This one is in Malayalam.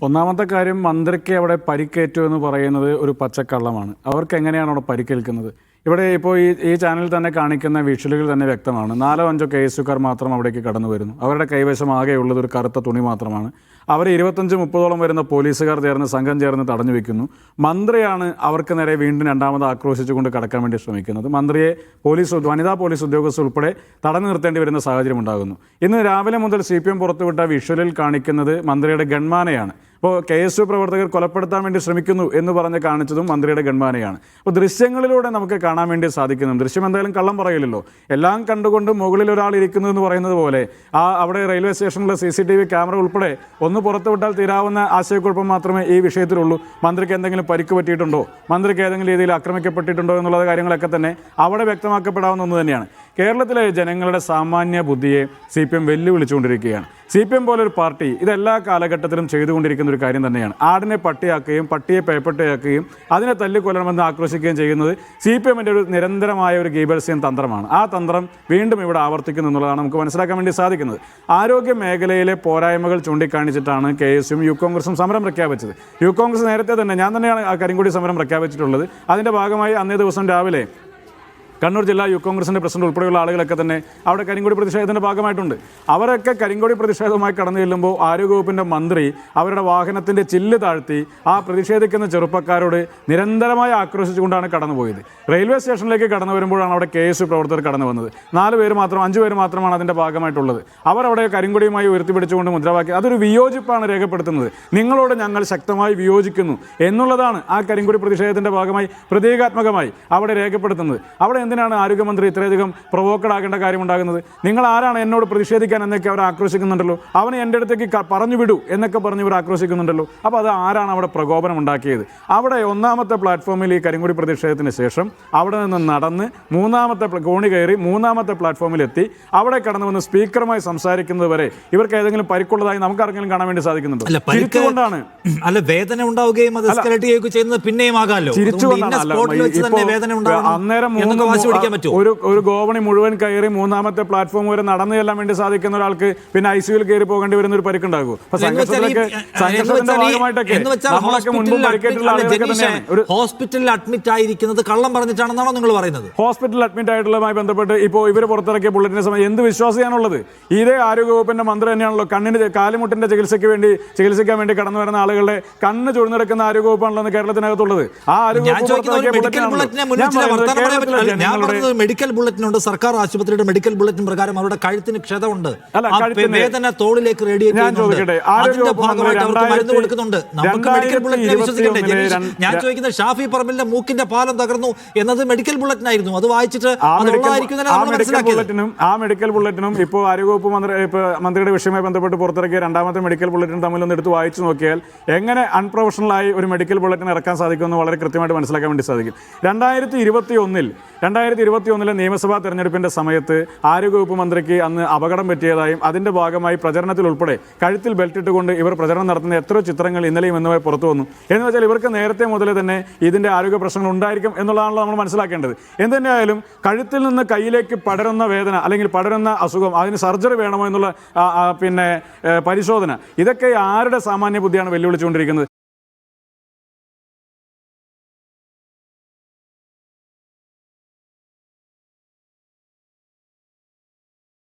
ഒന്നാമത്തെ കാര്യം, മന്ത്രിക്ക് അവിടെ പരിക്കേറ്റു എന്ന് പറയുന്നത് ഒരു പച്ചക്കള്ളമാണ്. അവർക്ക് എങ്ങനെയാണ് അവിടെ പരിക്കേൽക്കുന്നത്? ഇവിടെ ഇപ്പോൾ ഈ ചാനലിൽ തന്നെ കാണിക്കുന്ന വിഷ്വലുകൾ തന്നെ വ്യക്തമാണ്. 4-5 കേസുകാർ മാത്രം അവിടേക്ക് കടന്നു വരുന്നു. അവരുടെ കൈവശം ആകെയുള്ളത് ഒരു കറുത്ത തുണി മാത്രമാണ്. അവർ 25-30ഓളം വരുന്ന പോലീസുകാർ സംഘം ചേർന്ന് തടഞ്ഞു വെക്കുന്നു. മന്ത്രിയാണ് അവർക്ക് നേരെ വീണ്ടും രണ്ടാമത് ആക്രോശിച്ചുകൊണ്ട് കടക്കാൻ വേണ്ടി ശ്രമിക്കുന്നത്. മന്ത്രിയെ വനിതാ പോലീസ് ഉദ്യോഗസ്ഥർ ഉൾപ്പെടെ തടഞ്ഞു നിർത്തേണ്ടി വരുന്ന സാഹചര്യം ഉണ്ടാകുന്നു. ഇന്ന് രാവിലെ മുതൽ CPM പുറത്തുവിട്ട വിഷ്വലിൽ കാണിക്കുന്നത് മന്ത്രിയുടെ ഗൺമാനെയാണ്. ഇപ്പോൾ KSU പ്രവർത്തകർ കൊലപ്പെടുത്താൻ വേണ്ടി ശ്രമിക്കുന്നു എന്ന് പറഞ്ഞ് കാണിച്ചതും മന്ത്രിയുടെ ഗൺമാനെയാണ്. അപ്പോൾ ദൃശ്യങ്ങളിലൂടെ നമുക്ക് കാണാൻ വേണ്ടി സാധിക്കുന്നു. ദൃശ്യം എന്തായാലും കള്ളം പറയില്ലല്ലോ. എല്ലാം കണ്ടുകൊണ്ട് മുകളിൽ ഒരാൾ ഇരിക്കുന്നു എന്ന് പറയുന്നത് പോലെ അവിടെ റെയിൽവേ സ്റ്റേഷനിലെ CCTV ക്യാമറ ഉൾപ്പെടെ ഒന്ന് പുറത്തുവിട്ടാൽ തീരാവുന്ന ആശയക്കുഴപ്പം മാത്രമേ ഈ വിഷയത്തിലുള്ളൂ. മന്ത്രിക്ക് എന്തെങ്കിലും പരിക്ക് പറ്റിയിട്ടുണ്ടോ, മന്ത്രിക്ക് ഏതെങ്കിലും രീതിയിൽ ആക്രമിക്കപ്പെട്ടിട്ടുണ്ടോ എന്നുള്ള കാര്യങ്ങളൊക്കെ തന്നെ അവിടെ വ്യക്തമാക്കപ്പെടാവുന്ന ഒന്ന് തന്നെയാണ്. കേരളത്തിലെ ജനങ്ങളുടെ സാമാന്യ ബുദ്ധിയെ CPM വെല്ലുവിളിച്ചുകൊണ്ടിരിക്കുകയാണ്. CPM പോലൊരു പാർട്ടി ഇതെല്ലാ കാലഘട്ടത്തിലും ചെയ്തുകൊണ്ടിരിക്കുന്ന ഒരു കാര്യം തന്നെയാണ്. ആടിനെ പട്ടിയാക്കുകയും പട്ടിയെ പേപ്പട്ടയാക്കുകയും അതിനെ തല്ലിക്കൊല്ലണമെന്ന് ആക്രോശിക്കുകയും ചെയ്യുന്നത് CPMൻ്റെ ഒരു നിരന്തരമായ ഒരു ഗീബൽസ്യൻ തന്ത്രമാണ്. ആ തന്ത്രം വീണ്ടും ഇവിടെ ആവർത്തിക്കുന്നു എന്നുള്ളതാണ് നമുക്ക് മനസ്സിലാക്കാൻ വേണ്ടി സാധിക്കുന്നത്. ആരോഗ്യ മേഖലയിലെ പോരായ്മകൾ ചൂണ്ടിക്കാണിച്ചിട്ടാണ് KSUം യൂത്ത് കോൺഗ്രസും സമരം പ്രഖ്യാപിച്ചത്. യൂത്ത് കോൺഗ്രസ് നേരത്തെ തന്നെ, ഞാൻ തന്നെയാണ് ആ കരിങ്കൊടി സമരം പ്രഖ്യാപിച്ചിട്ടുള്ളത്. അതിൻ്റെ ഭാഗമായി അന്നേ ദിവസം രാവിലെ കണ്ണൂർ ജില്ലാ യൂത്ത് കോൺഗ്രസിൻ്റെ പ്രസിഡന്റ് ഉൾപ്പെടെയുള്ള ആളുകളൊക്കെ തന്നെ അവിടെ കരിങ്കൊടി പ്രതിഷേധത്തിൻ്റെ ഭാഗമായിട്ടുണ്ട്. അവരൊക്കെ കരിങ്കൊടി പ്രതിഷേധവുമായി കടന്നു ചെല്ലുമ്പോൾ ആരോഗ്യവകുപ്പിൻ്റെ മന്ത്രി അവരുടെ വാഹനത്തിൻ്റെ ചില്ല് താഴ്ത്തി ആ പ്രതിഷേധിക്കുന്ന ചെറുപ്പക്കാരോട് നിരന്തരമായി ആക്രോശിച്ചുകൊണ്ടാണ് കടന്നുപോയത്. റെയിൽവേ സ്റ്റേഷനിലേക്ക് കടന്നു വരുമ്പോഴാണ് അവിടെ KSU പ്രവർത്തകർ കടന്നു വന്നത്. 5 പേര് മാത്രമാണ് അതിൻ്റെ ഭാഗമായിട്ടുള്ളത്. അവരവിടെ കരിങ്കൊടിയുമായി ഉയർത്തിപ്പിടിച്ചുകൊണ്ട് മുദ്രാവാക്യം, അതൊരു വിയോജിപ്പാണ് രേഖപ്പെടുത്തുന്നത്. നിങ്ങളോട് ഞങ്ങൾ ശക്തമായി വിയോജിക്കുന്നു എന്നുള്ളതാണ് ആ കരിങ്കൊടി പ്രതിഷേധത്തിൻ്റെ ഭാഗമായി പ്രതീകാത്മകമായി അവിടെ രേഖപ്പെടുത്തുന്നത്. അവിടെ എന്തിനാണ് ആരോഗ്യമന്ത്രി ഇത്രയധികം പ്രൊവോക്കഡ് ആകേണ്ട കാര്യമുണ്ടാകുന്നത്? നിങ്ങൾ ആരാണ് എന്നോട് പ്രതിഷേധിക്കാൻ എന്നൊക്കെ അവർ ആക്രോശിക്കുന്നുണ്ടല്ലോ. അവനെ എൻ്റെ അടുത്തേക്ക് പറഞ്ഞു വിടൂ എന്നൊക്കെ പറഞ്ഞ് ഇവർ ആക്രോശിക്കുന്നുണ്ടല്ലോ. അപ്പോൾ അത് ആരാണ് അവിടെ പ്രകോപനം ഉണ്ടാക്കിയത്? അവിടെ 1ാമത്തെ പ്ലാറ്റ്ഫോമിൽ ഈ കരിങ്കൊടി പ്രതിഷേധത്തിന് ശേഷം അവിടെ നിന്ന് നടന്ന് 3ാമത്തെ കോണി കയറി 3ാമത്തെ പ്ലാറ്റ്ഫോമിലെത്തി അവിടെ കടന്നു വന്ന് സ്പീക്കറുമായി സംസാരിക്കുന്നത് വരെ ഇവർക്ക് ഏതെങ്കിലും പരിക്കുള്ളതായി നമുക്ക് ആർക്കെങ്കിലും കാണാൻ വേണ്ടി സാധിക്കുന്നുണ്ടോ? ചിരിച്ചുകൊണ്ടാണ്. അല്ല, വേദന ഉണ്ടാവുകയും പിന്നെയും ആകാമല്ലോ. അന്നേരം ഒരു ഗോവണി മുഴുവൻ കയറി 3ാമത്തെ പ്ലാറ്റ്ഫോം വരെ നടന്നു ചെല്ലാൻ വേണ്ടി സാധിക്കുന്ന ഒരാൾക്ക് പിന്നെ ICUവിൽ കയറി പോകേണ്ടി വരുന്ന ഒരു പരിക്കുണ്ടാകും. സംഘർഷത്തിന്റെ ഭാഗമായിട്ടൊക്കെ നമ്മളൊക്കെ മുൻപ് പരിക്കേറ്റുള്ള ആളുകളൊക്കെ തന്നെയാണ്. ഹോസ്പിറ്റലിൽ അഡ്മിറ്റ് ആയിരിക്കുന്നത് കള്ളം പറഞ്ഞിട്ടാണെന്നാണോ നിങ്ങൾ പറയുന്നത്? ഹോസ്പിറ്റലിൽ അഡ്മിറ്റ് ആയിട്ടുള്ളതുമായി ബന്ധപ്പെട്ട് ഇപ്പോൾ ഇവർ പുറത്തിറക്കിയ ബുള്ളറ്റിനെ സമയം എന്ത് വിശ്വാസിയാണുള്ളത്? ഇതേ ആരോഗ്യവകുപ്പിന്റെ മന്ത്രി തന്നെയാണല്ലോ കാലുമുട്ടിന്റെ ചികിത്സിക്കാൻ വേണ്ടി കടന്നു വരുന്ന ആളുകളുടെ കണ്ണ് ചുഴന്നെടുക്കുന്ന ആരോഗ്യവകുപ്പാണല്ലോ കേരളത്തിനകത്തുള്ളത്. ആ മെഡിക്കൽ ബുള്ളറ്റിനുണ്ട്, സർക്കാർ ആശുപത്രിയുടെ മെഡിക്കൽ ബുള്ളറ്റിൻ പ്രകാരം അവരുടെ കഴുത്തിന് ക്ഷതമുണ്ട്, വേദന തോളിലേക്ക് റേഡിയേറ്റ് ചെയ്യുന്നുണ്ട്, അതിന്റെ ഭാഗമായിട്ട് അവർക്ക് മരുന്ന് കൊടുക്കുന്നുണ്ട്. നമുക്ക് മെഡിക്കൽ ബുള്ളറ്റിനെ വിശ്വസിക്കണ്ടേ? ഞാൻ ചോദിക്കുന്നത്, ഷാഫി പറമ്പിലിന്റെ മൂക്കിന്റെ പാലം തകർന്നു എന്നത് മെഡിക്കൽ ബുള്ളറ്റിനായിരുന്നു. അത് വായിച്ചിട്ട് ആ മെഡിക്കൽ ബുള്ളറ്റിനും ഇപ്പോൾ ആരോഗ്യവകുപ്പ് മന്ത്രിയുടെ വിഷയവുമായി ബന്ധപ്പെട്ട് പുറത്തിറക്കിയ 2ാമത്തെ മെഡിക്കൽ ബുള്ളറ്റിനും തമ്മിലൊന്ന് എടുത്ത് വായിച്ചു നോക്കിയാൽ എങ്ങനെ അൺപ്രൊഫഷണലായി ഒരു മെഡിക്കൽ ബുള്ളറ്റിൻ ഇറക്കാൻ സാധിക്കുമെന്ന് വളരെ കൃത്യമായിട്ട് മനസ്സിലാക്കാൻ വേണ്ടി സാധിക്കും. 2021 നിയമസഭാ തെരഞ്ഞെടുപ്പിൻ്റെ സമയത്ത് ആരോഗ്യവകുപ്പ് മന്ത്രിക്ക് അന്ന് അപകടം പറ്റിയതായും അതിൻ്റെ ഭാഗമായി പ്രചരണത്തിൽ ഉൾപ്പെടെ കഴുത്തിൽ ബെൽറ്റ് ഇട്ടുകൊണ്ട് ഇവർ പ്രചരണം നടത്തുന്ന എത്രയോ ചിത്രങ്ങൾ ഇന്നലെയും ഇന്നുമായി പുറത്തു വന്നു. എന്ന് വെച്ചാൽ ഇവർക്ക് നേരത്തെ മുതലേ തന്നെ ഇതിൻ്റെ ആരോഗ്യ പ്രശ്നങ്ങൾ ഉണ്ടായിരിക്കും എന്നുള്ളതാണല്ലോ നമ്മൾ മനസ്സിലാക്കേണ്ടത്. എന്തുതന്നെയായാലും കഴുത്തിൽ നിന്ന് കയ്യിലേക്ക് പടരുന്ന വേദന അല്ലെങ്കിൽ പടരുന്ന അസുഖം, അതിന് സർജറി വേണമോ എന്നുള്ള പരിശോധന, ഇതൊക്കെ ആരുടെ സാമാന്യ ബുദ്ധിയാണ് വെല്ലുവിളിച്ചുകൊണ്ടിരിക്കുന്നത്?